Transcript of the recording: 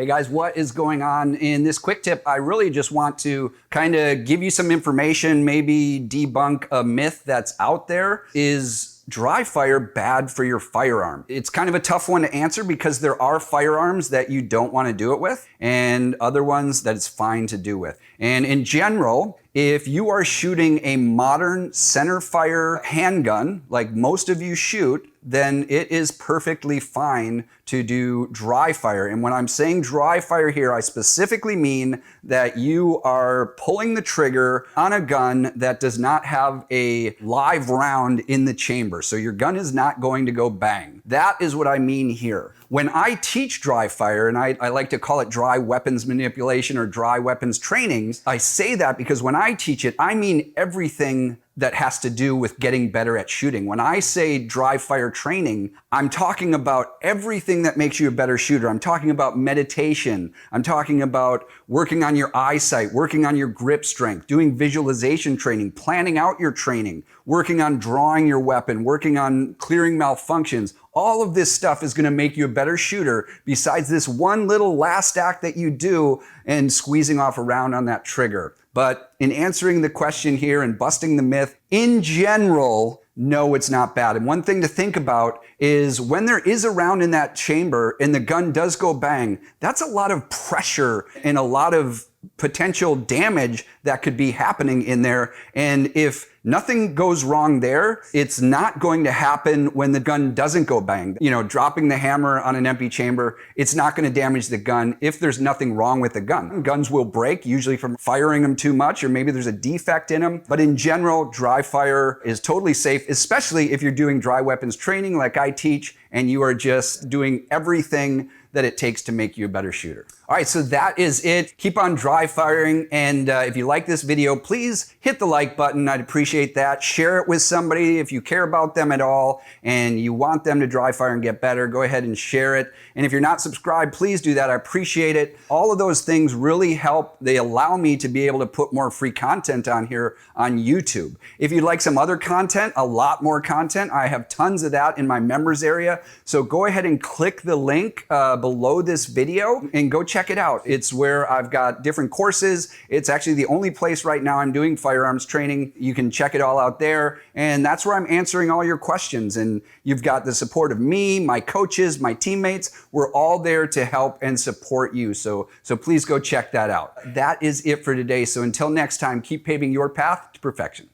Hey guys, what is going on? In this quick tip, I really just want to kind of give you some information, maybe debunk a myth that's out there. Is dry fire bad for your firearm? It's kind of a tough one to answer because there are firearms that you don't want to do it with and other ones that it's fine to do with. And in general, if you are shooting a modern centerfire handgun, like most of you shoot, then it is perfectly fine to do dry fire. And when I'm saying dry fire here, I specifically mean that you are pulling the trigger on a gun that does not have a live round in the chamber. So your gun is not going to go bang. That is what I mean here. When I teach dry fire, and I like to call it dry weapons manipulation or dry weapons trainings, I say that because when I teach it, I mean everything that has to do with getting better at shooting. When I say dry fire training, I'm talking about everything that makes you a better shooter. I'm talking about meditation. I'm talking about working on your eyesight, working on your grip strength, doing visualization training, planning out your training, working on drawing your weapon, working on clearing malfunctions. All of this stuff is going to make you a better shooter besides this one little last act that you do and squeezing off a round on that trigger. But in answering the question here and busting the myth, in general, no, it's not bad. And one thing to think about is when there is a round in that chamber and the gun does go bang, that's a lot of pressure and a lot of potential damage that could be happening in there. And if nothing goes wrong there, it's not going to happen when the gun doesn't go bang. You know, dropping the hammer on an empty chamber, it's not going to damage the gun if there's nothing wrong with the gun. Guns will break, usually from firing them too much, or maybe there's a defect in them. But in general, dry fire is totally safe, especially if you're doing dry weapons training like I teach, and you are just doing everything that it takes to make you a better shooter. All right, so that is it. Keep on dry firing. And if you like this video, please hit the like button. I'd appreciate that. Share it with somebody if you care about them at all and you want them to dry fire and get better. Go ahead and share it. And if you're not subscribed, please do that. I appreciate it. All of those things really help. They allow me to be able to put more free content on here on YouTube. If you'd like some other content, a lot more content, I have tons of that in my members area. So go ahead and click the link below this video and go check it out. It's where I've got different courses. It's actually the only place right now I'm doing firearms training. You can check it all out there. And that's where I'm answering all your questions. And you've got the support of me, my coaches, my teammates. We're all there to help and support you. So please go check that out. That is it for today. So until next time, keep paving your path to perfection.